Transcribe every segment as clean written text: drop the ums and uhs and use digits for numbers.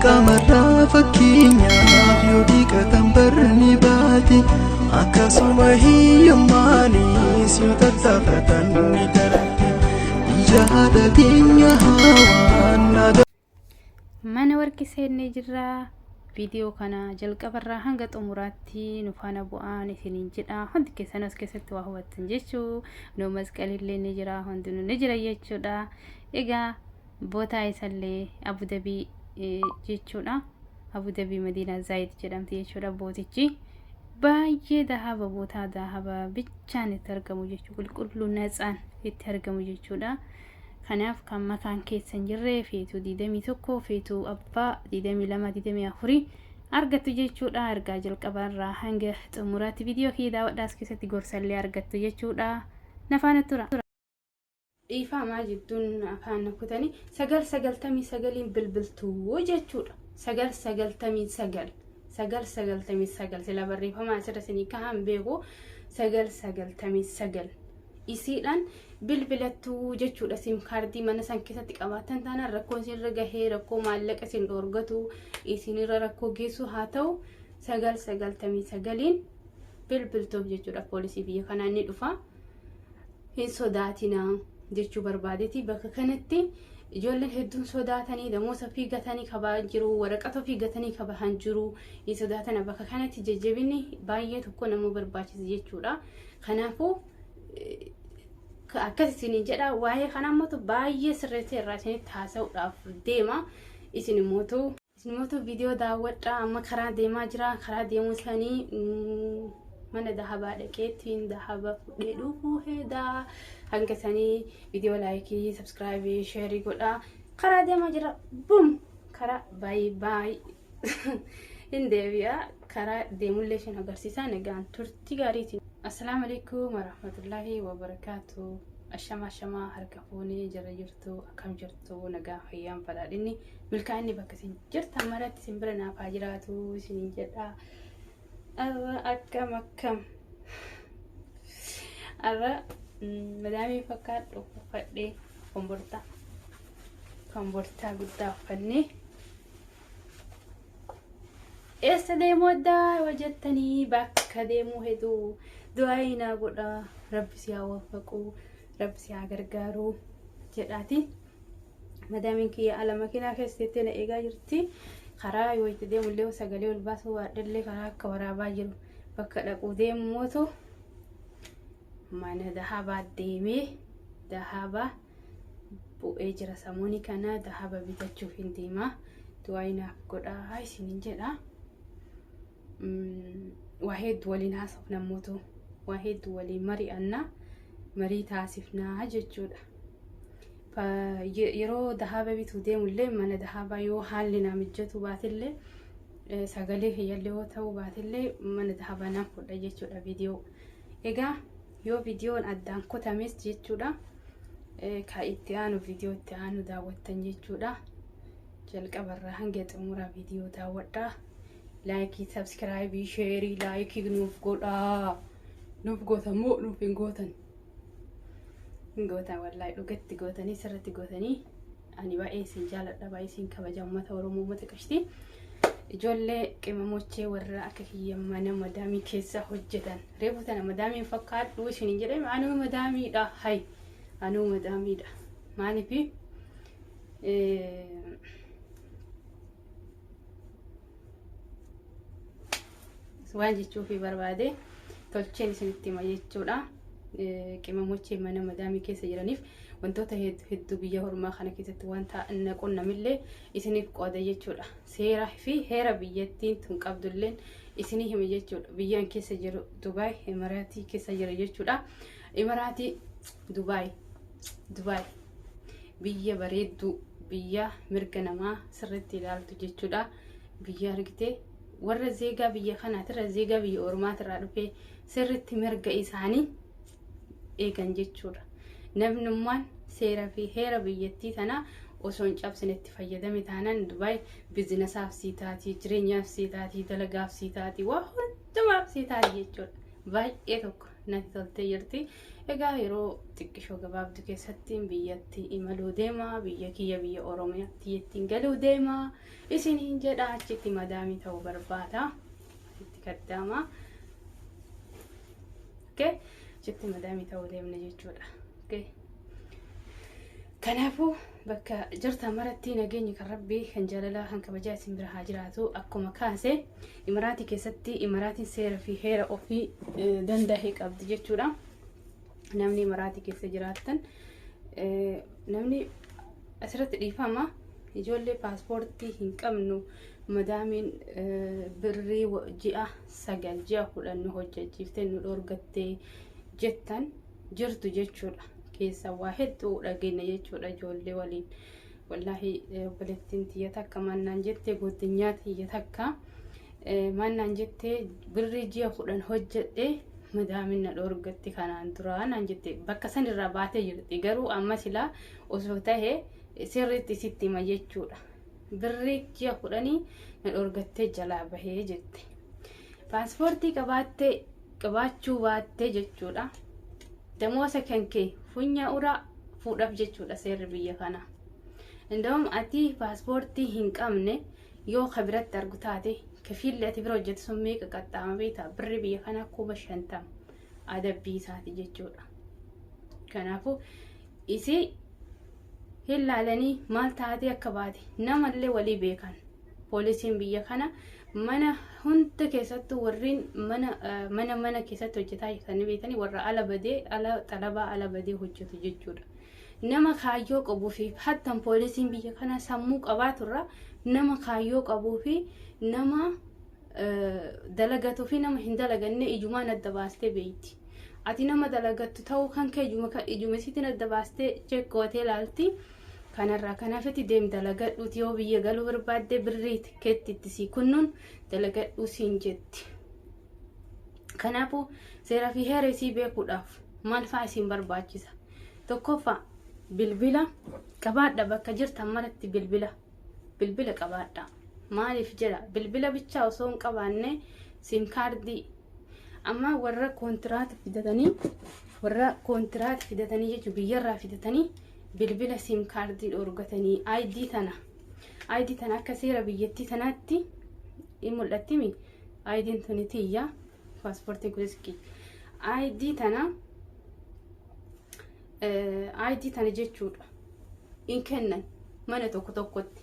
qamarraa fakkeenyaaf yoo dhiqatan barni baati akkasuma hiyyummaanis yoo tattaafatan ni darati jaada keenya hawaan mana warqi seenne jirra. Video kana jalqabarraa hanga xumuraatti nu faana bu'aan isiniin jedha. Hundi keessan as keessatti waa hubattan jechuu nu masqalillee ni jira, hundinuu ni jira jechuudha. Egaa bootaa isallee Abu Dhabii jechuudha. Abu Dhabii Madiina Zaayit jedhamti jechuudha. Bootichi baay'ee dahaba, bootaa dahaba bichaan itti argamu jechuu, qulqulluu natsaan itti argamu jechuudha. Kanaaf kan makaan keessan jirre feetu 21 feetu abbaa 22 24 argattu jechuudha. Argaa jalqabarraa hanga xumuraatti viidiyoo kee daawwadhaas keessatti gorsallee argattu jechuudha. Nafaana tura. Dhiifamaa jidduun afaan kutanii 999 bilbiltuu jechuudha. 999 999 sila barreeffamaa asirra isinii kaa'an beeku 999 isiidhaan bilbilattuu jechuudha. Sim kaardii mana san keessatti qabaatan taanaan rakkoon isinirra gahee rakkoo maallaqa isin dhoorgatu isinirra rakkoo geessu haa ta'u 999 bilbiltuuf jechuudha. Poolisii biyya kanaa ni dhufa. Hin sodaatinaa jechuu barbaadeeti. Bakka kanatti ijoolleen hedduun sodaatanii damoosa fiigatanii kabaa jiru, waraqata fiigatanii kabahan jiru. Hin sodaatana bakka kanatti jajjabinni baay'ee tokko nama barbaachisa jechuudha. Kanaafuu akkas isiniin jedha. Waa'ee kana immoo baay'ee sirreessee irraa isinitti haasa'uudhaaf deema. Isin immoo viidiyoo daawwadhaa. Amma karaa deemaa jira. Karaa deemuu isaanii mana dahabaa dhaqeettiin dahaba fudhee dhufuu hedaa. Hanga sanii viidiyoo laayikii, sabskiraaybii, sheerii godhaa. Karaa deemaa jira. Bum! Karaa baay'ee hin deebi'a. Karaa deemullee isin agarsiisa. Nagaan turtii gaariitiin. Assalamu alaikum warahmatullahi wabarakatuh. Ashama harka fuunee jara jirtu akkam jirtu nagaa fayyaan falaadhinni milkaa'inni bakka isin jirtan maratti isin bira naaf haa jiraatu isiniin jedha. Akkam arra madaamii fakkaadhu uffadhee kombortaa guddaa uffannee eessa deemuu addaa hojjettanii bakka deemuu hedduu du'aayinaa godha. Rabbi si haa waffaqu, Rabbi si haa gargaaru jedhaati. Madaamiin kiyya ala makiinaa keessatti na eegaa jirti. Karaa yoo itti deemullee sagalee ol baasuu waadhallee karaa akka waraabaa jiru bakka dhaquu deemuutu mana dahabaa deemee dahaba bu'ee jira. Samuuni kana dahaba bitachuuf hin deema. Du'aayinaaf godhaa isiniin jedha. Waa hedduu waliin haasa'u namoota waa hedduu waliin mari'annaa marii taasifnaa jechuudha. Yeroo dahaba bituu deemullee mana dahabaa yoo haalli na mijatu baatillee sagalee hiyyallee yoo ta'u baatillee mana dahabaa naaf fudha jechuudha viidiyoo. Egaa yoo viidiyoon addaan kutames jechuudha ka itti aanu viidiyoo itti aanu daawwattan jechuudha. Jalqabarraa hanga xumuraa viidiyoo daawwadhaa. Laayikii, sabskiraaybii, sheerii, laayikii nuuf godhaa. Nuuf gootamoo nuuf hin gootan. Hin gootan wallahi dhugatti gootanii sirriitti gootanii. Ani baay'ee isin jaaladha, baay'ee isin kabaja uummata Oromoo, uummata qashtii. Ijoollee qimamochee warra akka kiyya mana madaamii keessa hojjetan. Reefu tana madaamiin fakkaadhu isiniin jedhame anuu madaamiidha. Hay anuu madaamiidha. Maaliif waan jechuufi barbaade tolcheen isinitti hima jechuudha. Qimamochee mana madaamii keessa jiraniif wantoota hedduu biyya hormaa kana keessatti wanta naqonnamillee isiniif qooda jechuudha. Seeraa fi heera biyyattiin tun qabdullee isinii hima jechuudha. Biyyaan keessa jiru Dubaay, Imaraatii keessa jira jechuudha. Imaraatii Dubaay biyya bareedduu, biyya mirga namaa sirriitti ilaaltu jechuudha. Biyya argitee warra zeegaa biyya kanaatirra zeegaa biyya ormaatirraa dhufee sirriitti mirga isaanii eegan jechuudha. Namnummaan seeraa fi heera biyyattii tana osoo hin cabsinetti fayyadame taanaan Dubaay biizinasaaf sii taati, jireenyaaf sii taati, dalagaaf sii taati, waa hundumaaf sii taati jechuudha. Baay'ee tokko natti toltee jirti. Egaa yeroo xiqqishoo gabaabduu keessatti biyyatti imaluu deema, biyya kiyya biyya Oromiyaatti ittiin galuu deema. Isiniin jedha achitti madaamii ta'uu barbaada. Itti gaddaama. Okay? Achitti madaamii ta'uu deemna jechuudha. Okay? Kanaafuu bakka jirtan maratti nageenyi kan rabbii kan jaalalaa kan kabajaa isin bira haa jiraatu. Akkuma kaase Imaraatii keessatti Imaraatiin seera fi heera ofii danda'e qabdi jechuudha. Namni Imaraatii keessa jiraatan namni asirratti dhiifama ijoollee paaspoortii hin qabnu madaamiin birrii ji'a 9 ji'a 10 nu hojjechiiftee nu dhorgattee jettan jirtu jechuudha. Keessa waa hedduu dhageenya jechuudha ijoollee waliin. Wallaahi obboleettiin tiyya takka mannaan jettee godinyaa tiyya takka mannaan jettee birrii ji'a 10 hojjedhee madaamin na dhorgatti kanaan dura naan jettee bakka sanirraa baatee jirti. Garuu amma silaa osoo tahee sirriitti sitti hima jechuudha. Birrii ji'a 10 na dhorgattee jalaa bahee jette. Paaspoortii qabaachuu baattee jechuudha. Damoosa kan kee funya uraa fuudhaaf jechuudha seerri biyya kana. Indawam ati paaspoortii hin qabne yoo kabiratti argu taate kafiilli ati bira hojjetu sun meeqa qaxxaama beektaa birri biyya kana 50,000 adabbii isaati jechuudha. Kanaafuu isii hin laalanii maal taatee akka baate namallee walii beekan. Poolisiin biyya kana mana hunda keessattuu warreen mana keessatti hojjetaa kan beekanii warra xalabaa ala badee hojjetu jechuudha. Nama kaayyoo qabuu fi hattan poolisiin biyya kana sammuu qabaaturra nama kaayyoo qabuu fi nama dalagatuu fi nama hin dalaganne ijumaan adda baastee beekti. Ati nama dalagattu ta'uu kan kee ijuma isiitiin adda baastee cheekkootee ilaalti. Kanarraa kanaafiti deem dalagadhuuti yoo biyya galuu barbaadde birrii tikeetti itti sii kunnuun dalagadhuu siin jetti. Kanaafuu seeraa fi heera isii beekuudhaaf maal fa'aa isin barbaachisa? Tokkoffaa bilbila qabaadha bakka jirtan maratti bilbila qabaadha. Maaliif jedha bilbila bichaa osoo hin qabaanne sim kaardii amma warra kontiraata fidatanii jechuun biyyarraa fidatanii bilbila sim kaardii dhorgatanii ID tana akka seera biyyattii tanaatti in mul'attimi. ID'n tuni tiyya paaspoortii kuliski ID tana jechuudha in kennan mana tokkotti.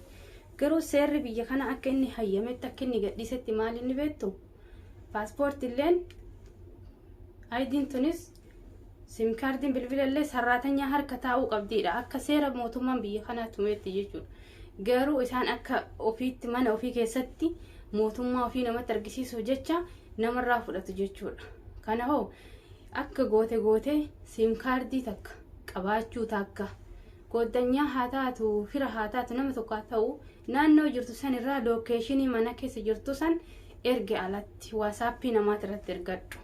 Garuu seerri biyya kana akka inni hayyametti akka inni gadhiisetti maal inni beektu paaspoortiilleen ID'n tunis sim kaardiin bilbilallee sarraatanyaa harka taa'uu qabdiidha akka seera mootummaan biyya kanaa tumeetti jechuudha. Garuu isaan akka ofiitti mana ofii keessatti mootummaa ofii namatti argisiisuu jecha namarraa fudhatu jechuudha. Kana hoo akka goote sim kaardii takka qabaachuu takka goddanyaa haa taatu fira haa taatu nama tokko haa ta'u naannoo jirtu san irraa lookeeshinii mana keessa jirtu san erge alatti waasaappii namaatti irratti ergadhu.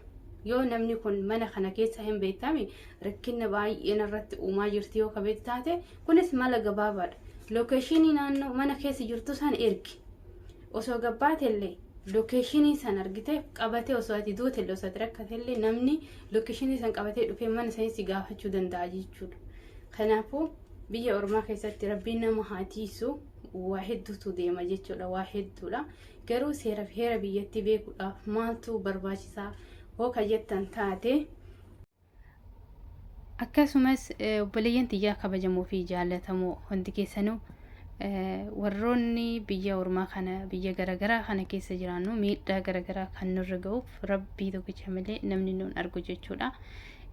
Yoo namni kun mana kana keessa hin beekame rakkina baay'een irratti uumaa jirti yoo kabeet taate kunis mala gabaabaadha. Lookeeshinii naannoo mana keessa jirtu san ergi. Osoo gabbaatellee lookeeshinii san argite qabatee osoo ati duutellee osoo ati rakkatellee namni lookeeshinii san qabatee dhufee mana sanis gaafachuu danda'a jechuudha. Kanaafuu biyya ormaa keessatti rabbiin nama haa tiisu waa hedduutu deema jechuudha waa hedduudha. Garuu seera fi heera biyyatti beekuudhaaf maaltu barbaachisaa hoo kajettan taate. Akkasumas obboleeyyan tiyyaa kabajamoo fi jaallatamoo hundi keessanuu warroonni biyya ormaa kana biyya garagaraa kana keessa jiraannu miidhaa garagaraa kan nurra ga'uuf rabbii tokkicha malee namni nuun argu jechuudha.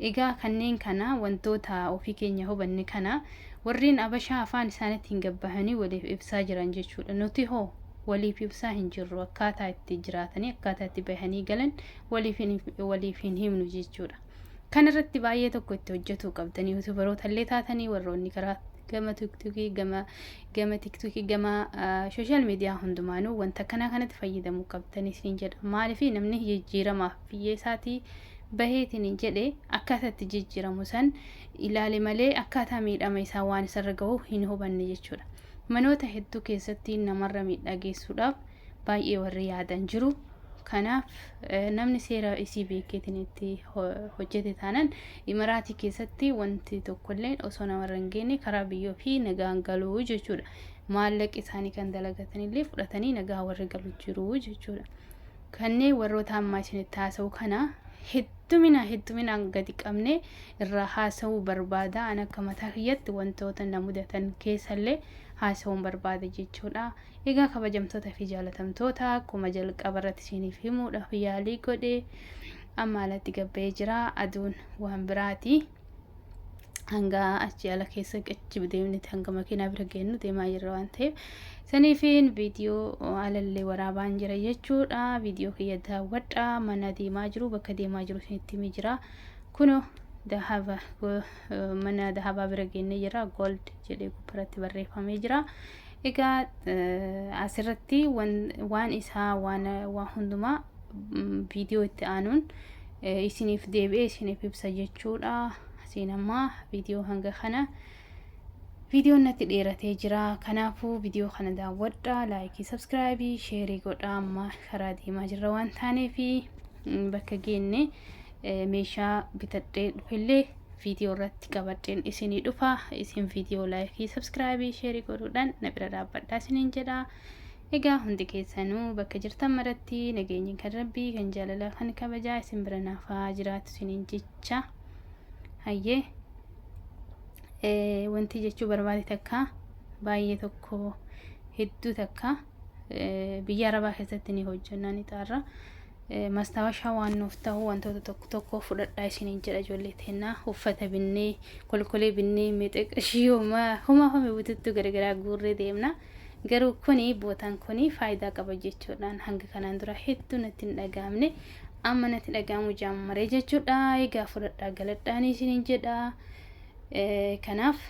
Egaa kanneen kana wantoota ofii keenya hubanne kana warreen abashaa afaan isaaniitti hin gabbahanii waliif ibsaa jiran jechuudha. Nuti hoo waliif ibsaa hin jirru akkaataa itti jiraatanii akkaataa itti bahanii galan waliif hin himnu jechuudha. Kanarratti baay'ee tokko itti hojjetuu qabdanii yuutubaroota illee taatanii warroonni karaa gama tiktokii gama sooshaal miidiyaa hundumaanuu wanta kanatti fayyadamuu qabdanii isin jedha. Maaliif namni jijjiiramaaf biyya isaatii baheetiin jedhe akkaataa itti jijjiiramu san ilaale malee akkaataa miidhama isaa waan isarra gahu hin hubanne jechuudha. Manoota hedduu keessatti namarra miidhaa geessuudhaaf baay'ee warri yaadan jiru. kanaaf namni seera isii beekeetiin itti hojjete taanaan Imiraatii keessatti wanti tokkollee osoo namarra hin geenye karaa biyyoo fi nagaan galuu jechuudha. Maallaqi isaanii kan dalagatanii fudhatanii nagaa warri galu jiru jechuudha. Kanneen warroota ammaa isinitti haasa'u kana hedduminaan gadi qabne irraa haasa'uu barbaada. An akka mataa kiyyatti wantoota na mudatan keessallee haasa'uun barbaada jechuudha. Egaa kabajamtoota fi jaalatamtoota akkuma jalqaba irratti isiniif himuudhaaf yaalii godhe amma alatti gabbee jira. Aduun waan biraati. Hanga achi ala keessa qachi deemniti hanga makiinaa bira geennu deemaa jirra waan ta'eef saniifin viidiyoo alallee waraabaan jira jechuudha. Viidiyoo kiyya daawwadha. Mana deemaa jiru bakka deemaa jiru isinitti himee jira. Kuno dahaba mana dahabaa bira geennee jira. Gold jedhee gubbaratti barreeffamee jira. Egaa asirratti waan isaa waan hundumaa viidiyoo itti aanuun isiniif deebi'ee isiniif ibsa jechuudha. Siinammaa viidiyoo hanga kana viidiyoon natti dheeratee jira. Kanaafuu viidiyoo kana daawwadha. Laayikii, sabskiraayibii, sheerii godhaa. Amma karaa deemaa jirra waan taaneef bakka geenne meeshaa bitadhee dhufillee viidiyoo irratti qabadheen isinii dhufa. Isin viidiyoo laayikii, sabskiraayibii, sheerii godhuudhaan na bira dhaabbadhaa isiniin jedha. Egaa hundi keessanuu bakka jirtan maratti nageenyi kan Rabbii kan jaalalaa kan kabajaa isin bira naaf haa jiraatu isiniin jecha. Hayyee wanti jechuu barbaade takka baay'ee tokko hedduu takka biyya Arabaa keessatti ni hojjannaa ni xaarra. Mastaawashaa waan nuuf ta'u wantoota tokko fudhadhaa isiniin jedha ijoollee teennaa. Uffata binnee kolkolee binnee meexeqashii homa bututtuu garagaraa guurree deemna. Garuu kuni bootaan kuni faayidaa qaba jechuudhaan hanga kanaan dura hedduu natti hin dhagaamne amma natti dhagaamu jaammaree jechuudha. Egaa fudhadhaa galadhaanii isiniin jedha. Kanaaf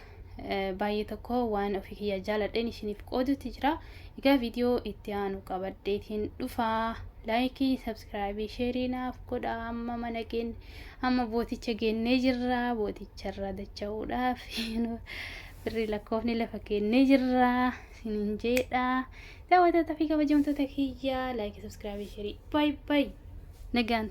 baay'ee tokko waan ofii kiyya jaaladheen isiniif qoodutti jira. Egaa viidiyoo itti aanu qabadheetiin dhufaa. Laayikii, sabskiraayibii, sheerii naaf godhaa. Amma mana keenya amma booticha geennee jirra. Booticharraa dacha'uudhaaf birrii lakkoofni lafa keennee jirra isiniin jedha. Daawwattoota fi kabajamtoota kiyya laayikii, sabskiraayibii, sheerii baay nagaan